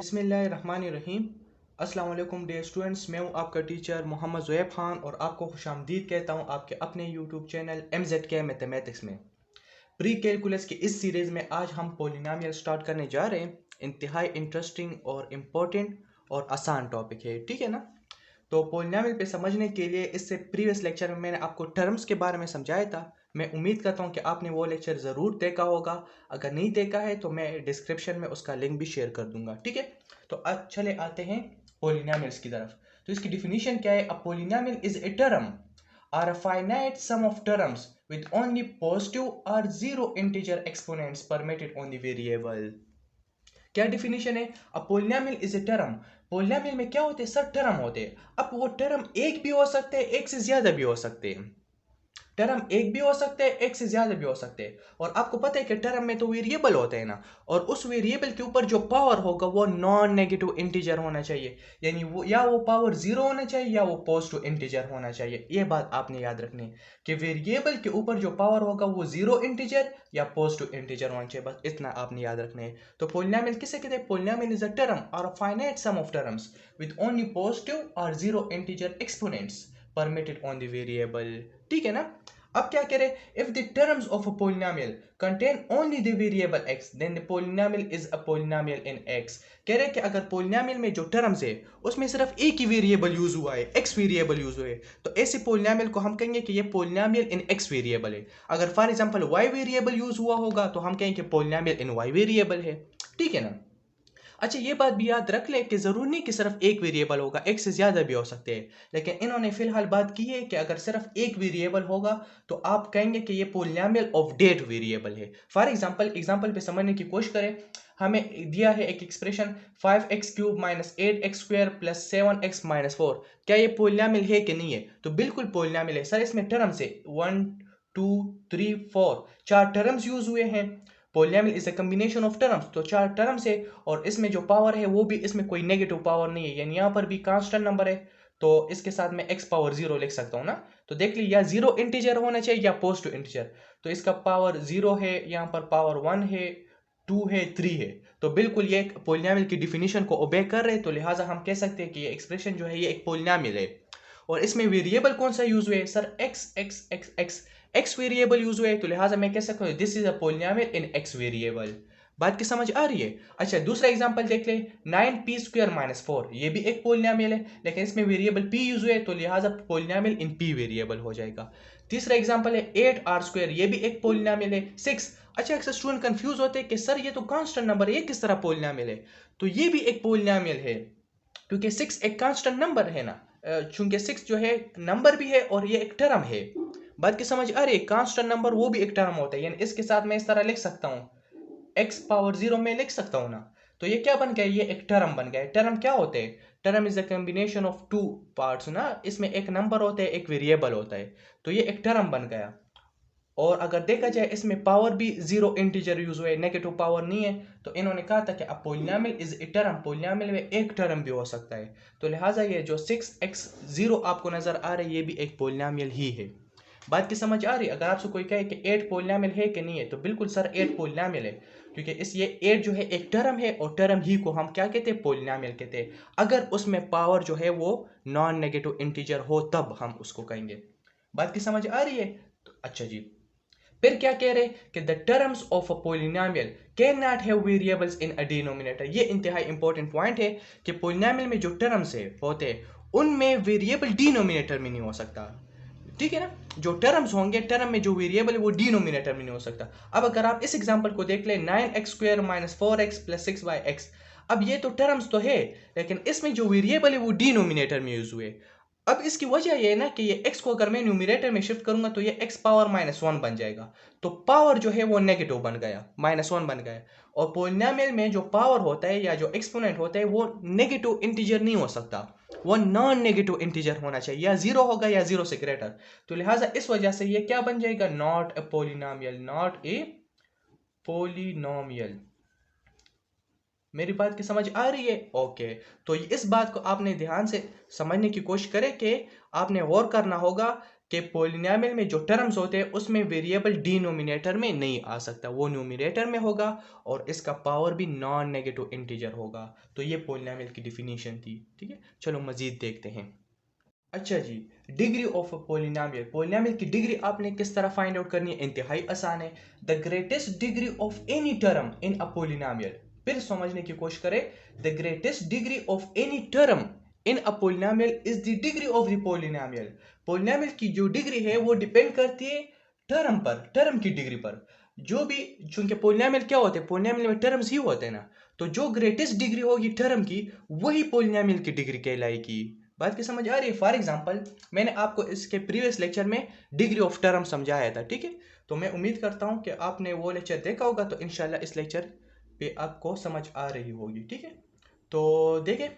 बिस्मिल्लाहिर्रहमानिर्रहीम। अस्सलाम वालेकुम डियर स्टूडेंट्स, मैं हूं आपका टीचर मोहम्मद ज़ुहैब खान और आपको खुशामदीद कहता हूं आपके अपने यूट्यूब चैनल MZK मैथमेटिक्स में। प्री कैलकुलस की इस सीरीज़ में आज हम पोलिनोमियल स्टार्ट करने जा रहे हैं। इंतहाई इंटरेस्टिंग और इम्पोर्टेंट और आसान टॉपिक है, ठीक है ना। तो पोलिनोमियल पे समझने के लिए इससे प्रीवियस लेक्चर में मैंने आपको टर्म्स के बारे में समझाया था। मैं उम्मीद करता हूँ कि आपने वो लेक्चर ज़रूर देखा होगा। अगर नहीं देखा है तो मैं डिस्क्रिप्शन में उसका लिंक भी शेयर कर दूंगा, ठीक है। तो अब चले आते हैं पोलिनोमियल्स की तरफ। तो इसकी डिफिनीशन क्या है? A polynomial is a term or a finite sum of terms with only positive or zero integer exponents permitted on the variable। क्या डिफिनीशन है? A polynomial is a term. Polynomial में क्या होते हैं सर? टर्म होते हैं। अब वो टर्म एक भी हो सकते हैं, एक से ज्यादा भी हो सकते हैं। टर्म एक भी हो सकते हैं, एक से ज्यादा भी हो सकते हैं। और आपको पता है कि टर्म में तो वेरिएबल होते हैं ना, और उस वेरिएबल के ऊपर जो पावर होगा वो नॉन नेगेटिव इंटीजर होना चाहिए। यानी वो या वो पावर जीरो होना चाहिए या वो पॉजिटिव इंटीजर होना चाहिए। ये बात आपने याद रखनी है कि वेरिएबल के ऊपर जो पावर होगा वो जीरो इंटीजर या पॉजिटिव इंटीजर होना चाहिए। बस इतना आपने याद रखना है। तो पोलिनोमियल किसे कहते हैं? पोलिनोमियल इज अ टर्म और a finite sum of terms with only positive और zero integer exponents permitted on the variable, ठीक है ना। अब क्या करें? If the terms of a polynomial contain only the variable x then the polynomial is a polynomial in x। कह रहे हैं कि अगर पोलिनोमियल में जो टर्म्स है उसमें सिर्फ एक ही वेरिएबल यूज हुआ है, x वेरिएबल यूज हुआ है, तो ऐसे पोलिनोमियल को हम कहेंगे कि ये पोलिनोमियल इन x वेरिएबल है। अगर for example y variable use हुआ होगा तो हम कहेंगे पोलिनोमियल इन y वेरिएबल है, ठीक है ना। अच्छा, ये बात भी याद रख ले कि जरूर नहीं कि सिर्फ एक वेरिएबल होगा, एक से ज्यादा भी हो सकते हैं। लेकिन इन्होंने फिलहाल बात की है कि अगर सिर्फ एक वेरिएबल होगा तो आप कहेंगे कि ये पोलिनोमियल ऑफ डेट वेरिएबल है। फॉर एग्जांपल पे समझने की कोशिश करें। हमें दिया है एक expression 5x³ minus 8x² plus 7x minus 4। क्या ये पोलिनोमियल है कि नहीं है? तो बिल्कुल पोलिनोमियल है सर। इसमें टर्म्स है 1 2 3 4, चार टर्म्स यूज हुए हैं। Polynomial is a combination of terms, तो चार टर्म्स है और इसमें जो पावर है वो भी इसमें कोई नेगेटिव पावर नहीं है, यानी यहाँ पर भी कांस्टेंट नंबर है। तो इसके साथ मैं x पावर जीरो लिख सकता हूँ ना। तो देख ली, या जीरो इंटीजर होना चाहिए या पॉजिटिव इंटीजर। तो इसका पावर जीरो है, यहाँ पर पावर 1 है, 2 है, 3 है। तो बिल्कुल ये पोलिनोमियल की डिफिनीशन को ओबे कर रहे हैं। तो लिहाजा हम कह सकते हैं कि ये एक्सप्रेशन जो है ये एक पोलिनोमियल है। और इसमें वेरिएबल कौन सा यूज हुआ है सर? एक्स वेरिएबल यूज हुआ है। तो लिहाजा मैं कह सकता हूँ this is a polynomial in x variable. बात की समझ आ रही है? अच्छा, दूसरा एग्जांपल देख ले। 9p² माइनस 4, ये भी एक पोलिनोमियल है लेकिन इसमें वेरिएबल p यूज हुआ है, तो लिहाजा पोलिनोमियल इन p वेरिएबल हो जाएगा। तीसरा एग्जांपल है 8r², ये भी एक पोलिनोमियल है। 6। अच्छा, अक्सर स्टूडेंट कंफ्यूज होते हैं कि सर ये तो कांस्टेंट नंबर है, ये किस तरह पोलिनोमियल है? तो ये भी एक पोलिनोमियल है क्योंकि 6 एक कांस्टेंट नंबर है ना। चूंकि 6 जो है नंबर भी है और ये एक टर्म है। बात की समझ आ रही है? कांस्टेंट नंबर वो भी एक टर्म होता है, यानी इसके साथ मैं इस तरह लिख सकता हूँ x पावर जीरो में लिख सकता हूँ ना। तो ये क्या बन गया? ये एक टर्म बन गया। टर्म क्या होते हैं? Term is a combination of two parts ना। इसमें एक नंबर होता है, एक वेरिएबल होता है। तो ये एक टर्म बन गया। और अगर देखा जाए इसमें पावर भी जीरो इंटीजर यूज हुए, नेगेटिव पावर नहीं है। तो इन्होंने कहा था कि a polynomial is a term, polynomial में एक टर्म भी हो सकता है। तो लिहाजा ये जो 6x0 आपको नजर आ रहा है ये भी एक पोलिनोमियल ही है। बात की समझ आ रही है? अगर आपसे कोई कहे कि 8 पोलिनोमियल है कि नहीं है, तो बिल्कुल सर 8 पोलिनोमियल है, क्योंकि इस ये 8 जो है एक टर्म है और टर्म ही को हम क्या कहते हैं? पोलिनोमियल कहते हैं। अगर उसमें पावर जो है वो नॉन नेगेटिव इंटीजर हो तब हम उसको कहेंगे। बात की समझ आ रही है? तो अच्छा जी, फिर क्या कह रहे कि the terms of a polynomial can not have variables in a denominator. ये इंतहाई इंपॉर्टेंट पॉइंट है कि पोलिनोमियल में जो टर्म्स है होते हैं उनमें वेरिएबल डिनोमिनेटर में नहीं हो सकता, ठीक है ना। जो टर्म्स होंगे, टर्म में जो वेरिएबल है वो डिनोमिनेटर में नहीं हो सकता। अब अगर आप इस एग्जांपल को देख ले, 9x² minus 4x plus 6y(x). अब ये तो टर्म्स तो है लेकिन इसमें जो वेरिएबल है वो डिनोमिनेटर में यूज हुए। अब इसकी वजह ये है ना कि ये x को अगर मैं न्यूमिनेटर में शिफ्ट करूंगा तो ये x पावर -1 बन जाएगा। तो पावर जो है वो नेगेटिव बन गया, -1 बन गया। और पोलिनोमियल में जो पावर होता है या जो एक्सपोनेंट होता है वो नेगेटिव इंटीजर नहीं हो सकता, वो नॉन नेगेटिव इंटीजर होना चाहिए, या जीरो होगा या जीरो से ग्रेटर। तो लिहाजा इस वजह से ये क्या बन जाएगा? Not a polynomial, not a polynomial. मेरी बात की समझ आ रही है? ओके। तो इस बात को आपने ध्यान से समझने की कोशिश करें कि आपने गौर करना होगा कि पोलिनोमियल में जो टर्म्स होते हैं उसमें वेरिएबल डिनोमिनेटर में नहीं आ सकता, वो न्यूमिनेटर में होगा और इसका पावर भी नॉन नेगेटिव इंटीजर होगा। तो ये पोलिनोमियल की डिफिनीशन थी। ठीक है, चलो मजीद देखते हैं। अच्छा जी, degree of a polynomial, polynomial की डिग्री आपने किस तरह फाइंड आउट करनी है, इंतहाई आसान है। The greatest degree of any term in a polynomial, फिर समझने की कोशिश करें। The greatest degree of any term in a polynomial is the degree of the polynomial. Polynomial की जो डिग्री है वो डिपेंड करती है टर्म पर, टर्म की डिग्री पर। जो भी, चूंकि पोलिनोमियल क्या होते हैं, पोलिनोमियल में टर्म्स ही होते हैं ना, तो जो ग्रेटेस्ट डिग्री होगी टर्म की वही पोलिनोमियल की डिग्री कहलाएगी। बात की समझ आ रही है। फॉर एग्जांपल, मैंने आपको इसके प्रीवियस लेक्चर में डिग्री ऑफ टर्म समझाया था। ठीक है, तो मैं उम्मीद करता हूं कि आपने वो लेक्चर देखा होगा, तो इंशाल्लाह इस लेक्चर पे आपको समझ आ रही होगी। ठीक है, तो देखिए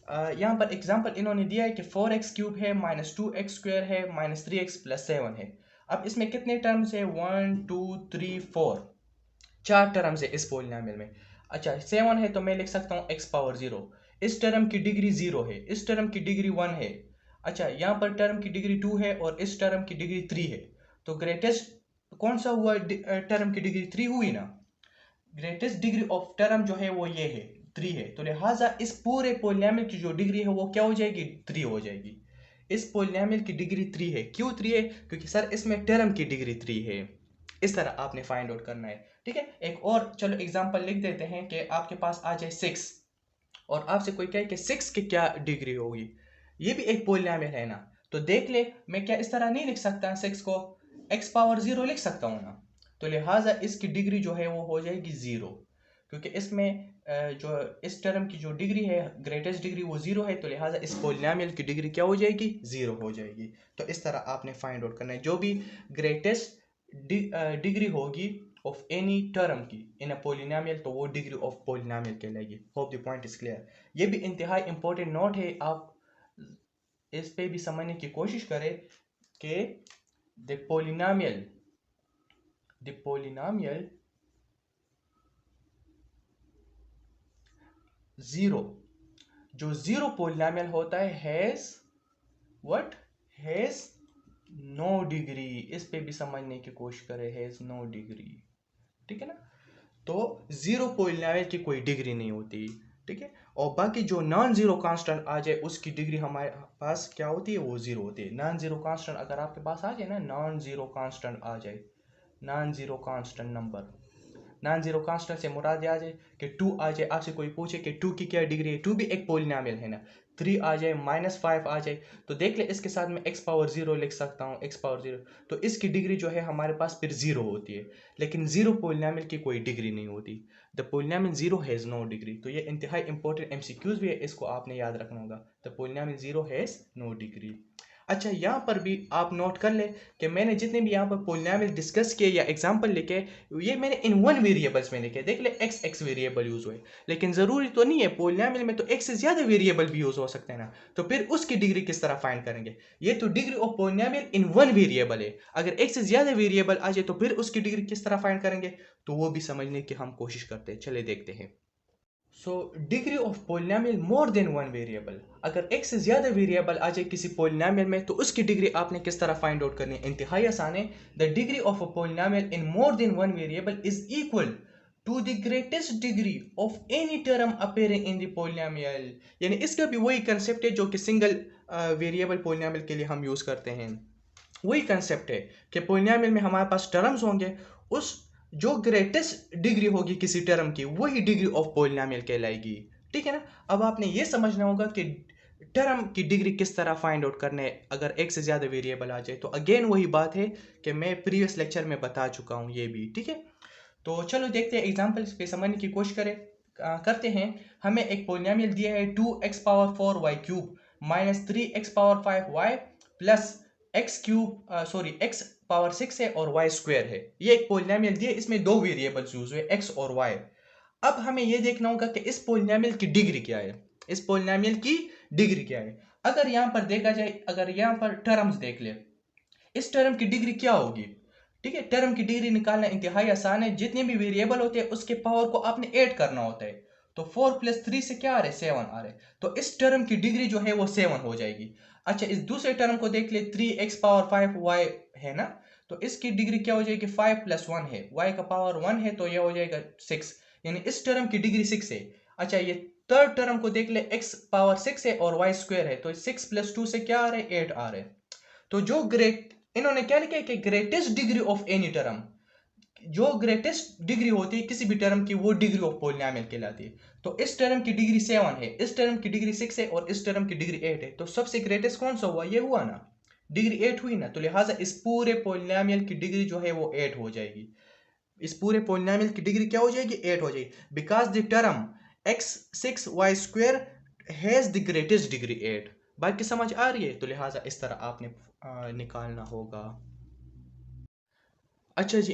यहाँ पर एग्जांपल इन्होंने दिया है कि 4x³ है, -2x² है, -3x + 7 है। अब इसमें कितने टर्म्स है, 1 2 3 4, 4 टर्म्स है इस पोलिनोमियल में। अच्छा, 7 है तो मैं लिख सकता हूँ x⁻0। इस टर्म की डिग्री 0 है, इस टर्म की डिग्री 1 है। अच्छा, यहाँ पर टर्म की डिग्री 2 है और इस टर्म की डिग्री 3 है। तो ग्रेटेस्ट कौन सा हुआ, टर्म की डिग्री 3 हुई ना। ग्रेटेस्ट डिग्री ऑफ टर्म जो है वो ये है, 3 है। तो लिहाजा इस पूरे पोलिनोमियल की जो डिग्री है वो क्या हो जाएगी, 3 हो जाएगी। इस पोलिनोमियल की डिग्री 3 है। क्यों 3 है, क्योंकि सर इसमें टर्म की डिग्री 3 है। इस तरह आपने फाइंड आउट करना है। ठीक है, एक और चलो एग्जांपल लिख देते हैं कि आपके पास आ जाए 6 और आपसे कोई कहे कि 6 की क्या डिग्री होगी। ये भी एक पोलिनोमियल है ना, तो देख ले, मैं क्या इस तरह नहीं लिख सकता 6 को x⁻0 लिख सकता हूँ ना। तो लिहाजा इसकी डिग्री जो है वो हो जाएगी 0, क्योंकि इसमें जो इस टर्म की जो डिग्री है, ग्रेटेस्ट डिग्री वो 0 है। तो लिहाजा इस पोलिनोमियल की डिग्री क्या हो जाएगी, 0 हो जाएगी। तो इस तरह आपने फाइंड आउट करना है। जो भी ग्रेटेस्ट डिग्री होगी ऑफ एनी टर्म की इन अ पोलिनोमियल, तो वो डिग्री ऑफ पोलिनोमियल कहलाएगी। Hope the point is clear. ये भी इंतहाई इंपॉर्टेंट नोट है, आप इस पे भी समझने की कोशिश करें कि द पोलिनोमियल 0, जो 0 पोलिनोमियल होता है हैज नो डिग्री। इस पे भी समझने की कोशिश करें, हैज नो डिग्री। ठीक है ना, तो 0 पोलिनोमियल की कोई डिग्री नहीं होती। ठीक है, और बाकी जो नॉन जीरो कांस्टेंट आ जाए उसकी डिग्री हमारे पास क्या होती है, वो 0 होती है। नॉन जीरो कांस्टेंट अगर आपके पास आ जाए ना, नॉन जीरो कांस्टेंट आ जाए, non zero constant number, non zero constant से मुराद आ जाए कि 2 आ जाए, आपसे कोई पूछे कि 2 की क्या डिग्री है, 2 भी एक पोलिनोमियल है ना। 3 आ जाए, -5 आ जाए, तो देख ले इसके साथ में x⁻0 लिख सकता हूँ, x⁻0, तो इसकी डिग्री जो है हमारे पास फिर 0 होती है। लेकिन 0 पोलिनोमियल की कोई डिग्री नहीं होती। The polynomial 0 has no degree. तो ये इंतहाई इंपॉर्टेंट MCQs भी है, इसको आपने याद रखना होगा। The polynomial 0 has no degree. अच्छा, यहाँ पर भी आप नोट कर ले कि मैंने जितने भी यहाँ पर पोलिनोमियल डिस्कस किए या एग्जांपल लिखे, ये मैंने इन वन वेरिएबल्स में लिखे। देख ले x वेरिएबल यूज हुए, लेकिन ज़रूरी तो नहीं है, पोलिनोमियल में तो x से ज़्यादा वेरिएबल भी यूज हो सकते हैं ना। तो फिर उसकी डिग्री किस तरह फाइंड करेंगे। ये तो degree of polynomial in one variable है, अगर x से ज़्यादा वेरिएबल आ जाए तो फिर उसकी डिग्री किस तरह फाइंड करेंगे, तो वो भी समझने की हम कोशिश करते हैं। चले देखते हैं। So degree of polynomial more than one variable, अगर एक से ज़्यादा वेरिएबल आ जाए किसी पोलिनोमियल में तो उसकी डिग्री आपने किस तरह फाइंड आउट करनी है, इंतहाई आसान है। The degree of a polynomial in more than one variable is equal to the greatest degree of any term appearing in the polynomial. यानी इसका भी वही कंसेप्ट है जो कि सिंगल वेरिएबल पोलिनोमियल के लिए हम यूज़ करते हैं। वही कंसेप्ट है कि पोलिनोमियल में हमारे पास टर्म्स होंगे, उस जो ग्रेटेस्ट डिग्री होगी किसी टर्म की वही डिग्री ऑफ पोलिनोमियल कहलाएगी। ठीक है ना, अब आपने ये समझना होगा कि टर्म की डिग्री किस तरह फाइंड आउट करने अगर एक से ज़्यादा वेरिएबल आ जाए। तो अगेन वही बात है कि मैं प्रीवियस लेक्चर में बता चुका हूँ ये भी। ठीक है, तो चलो देखते हैं, एग्जाम्पल्स पे समझने की कोशिश करते हैं। हमें एक पोलिनोमियल दिया है 2x⁴y³ -3x⁵y प्लस x⁻6 है और y² है। ये एक पोलिनोमियल दिया, इसमें दो वेरिएबल्स यूज हुए x और y। अब हमें ये देखना होगा कि इस पोलिनोमियल की डिग्री क्या है, इस पोलिनोमियल की डिग्री क्या है। अगर यहाँ पर देखा जाए, अगर यहाँ पर टर्म्स देख ले, इस टर्म की डिग्री क्या होगी। ठीक है, टर्म की डिग्री निकालना इंतहाई आसान है। जितने भी वेरिएबल होते हैं उसके पावर को आपने ऐड करना होता है। तो 4 + 3 से क्या आ रहा है, 7 आ रहा है। तो इस टर्म की डिग्री जो है वो 7 हो जाएगी। अच्छा, इस दूसरे टर्म को देख ले, 3x पावर 5y है ना, तो इसकी डिग्री क्या हो जाएगी, 5 + 1 है, y का पावर 1 है तो ये हो जाएगा 6, यानी इस टर्म की डिग्री 6 है। अच्छा, ये थर्ड टर्म को देख ले, x पावर 6 है और y स्क्वायर है, तो 6 + 2 से क्या आ रहा है, 8 आ रहा है। तो जो इन्होंने क्या लिखा है कि greatest degree of any term, जो ग्रेटेस्ट डिग्री होती है किसी भी टर्म की, वो डिग्री ऑफ पॉलिनोमियल कहलाती है। तो इस टर्म की डिग्री 7 है, इस टर्म की डिग्री 6 है और इस टर्म की डिग्री 8 है, तो सबसे ग्रेटेस्ट कौन सा हुआ, ये हुआ ना, डिग्री 8 हुई ना, तो लिहाजा इस पूरे पॉलिनोमियल की डिग्री जो है वो 8 हो जाएगी। इस पूरे पॉलिनोमियल की डिग्री क्या हो जाएगी, 8 हो जाएगी, because the term x 6y square has the greatest degree 8। बात की समझ आ रही है, तो लिहाजा इस तरह आपने निकालना होगा। अच्छा जी,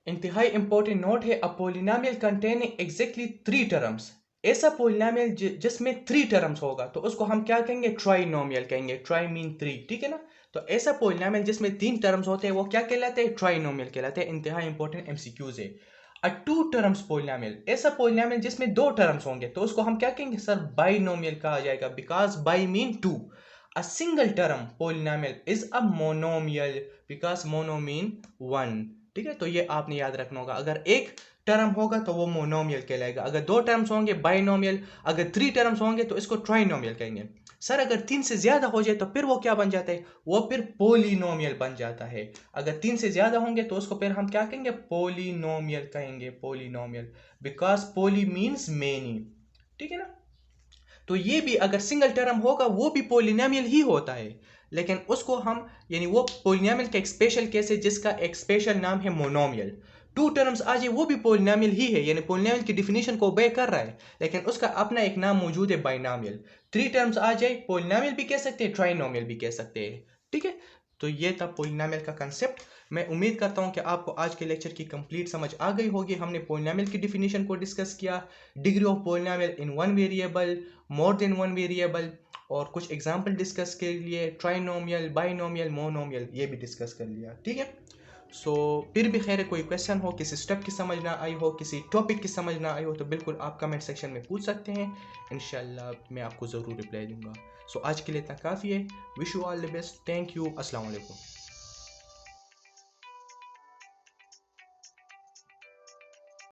इंतहाई इंपॉर्टेंट नोट है, a polynomial containing exactly 3 terms. ऐसा पॉलिनोमियल जिसमें 3 टर्म्स होगा तो उसको हम क्या कहेंगे, ट्राइनोमियल कहेंगे, ट्राई मीन 3, ठीक है ना। तो ऐसा पॉलिनोमियल जिसमें 3 टर्म्स होते हैं वो क्या कहलाते हैं, ट्राइनोमियल कहलाते हैं। इंतहाई इंपॉर्टेंट एमसीक्यूज है। अ 2 टर्म्स पॉलिनोमियल, ऐसा पॉलिनोमियल जिसमें 2 टर्म्स होंगे तो उसको हम क्या कहेंगे सर, बाइनोमियल कहा जाएगा, because by mean 2। A single term polynomial is a monomial because mono mean 1, ठीक है। तो ये आपने याद रखना होगा, अगर एक टर्म होगा तो वो मोनोमियल कहलाएगा, अगर 2 टर्म्स होंगे बाइनोमियल, अगर 3 टर्म्स होंगे तो इसको ट्राइनोमियल कहेंगे। सर अगर 3 से ज्यादा हो जाए तो फिर वो क्या बन जाता है, वो फिर पोलिनोमियल बन जाता है। अगर 3 से ज्यादा होंगे तो उसको फिर हम क्या कहेंगे, पोलिनोमियल कहेंगे, polynomial, because poly means many, ठीक है ना। तो ये भी अगर सिंगल टर्म होगा वो भी पॉलिनोमियल ही होता है, लेकिन उसको हम, यानी वो पॉलिनोमियल का एक स्पेशल केस है जिसका एक स्पेशल नाम है मोनोमियल। 2 टर्म्स आ जाए वो भी पॉलिनोमियल ही है, यानी पॉलिनोमियल की डिफिनीशन को ओबे कर रहा है, लेकिन उसका अपना एक नाम मौजूद है, बाइनोमियल। 3 टर्म्स आ जाए, पॉलिनोमियल भी कह सकते हैं, ट्राइनोमियल भी कह सकते हैं, ठीक है। तो ये था पॉलिनोमियल का कंसेप्ट। मैं उम्मीद करता हूं कि आपको आज के लेक्चर की कंप्लीट समझ आ गई होगी। हमने पॉलिनोमियल की डिफिनीशन को डिस्कस किया, degree of polynomial in one variable, more than one variable, और कुछ एग्जांपल डिस्कस के लिए, ट्राइनोमियल, बाइनोमियल, मोनोमियल, ये भी डिस्कस कर लिया, ठीक है। सो फिर भी खैर कोई क्वेश्चन हो, किसी स्टेप की समझ ना आई हो, किसी टॉपिक की समझ ना आई हो, तो बिल्कुल आप कमेंट सेक्शन में पूछ सकते हैं, इंशाल्लाह मैं आपको ज़रूर रिप्लाई दूंगा। सो आज के लिए इतना काफ़ी है। Wish you all the best, thank you, अस्सलाम वालेकुम।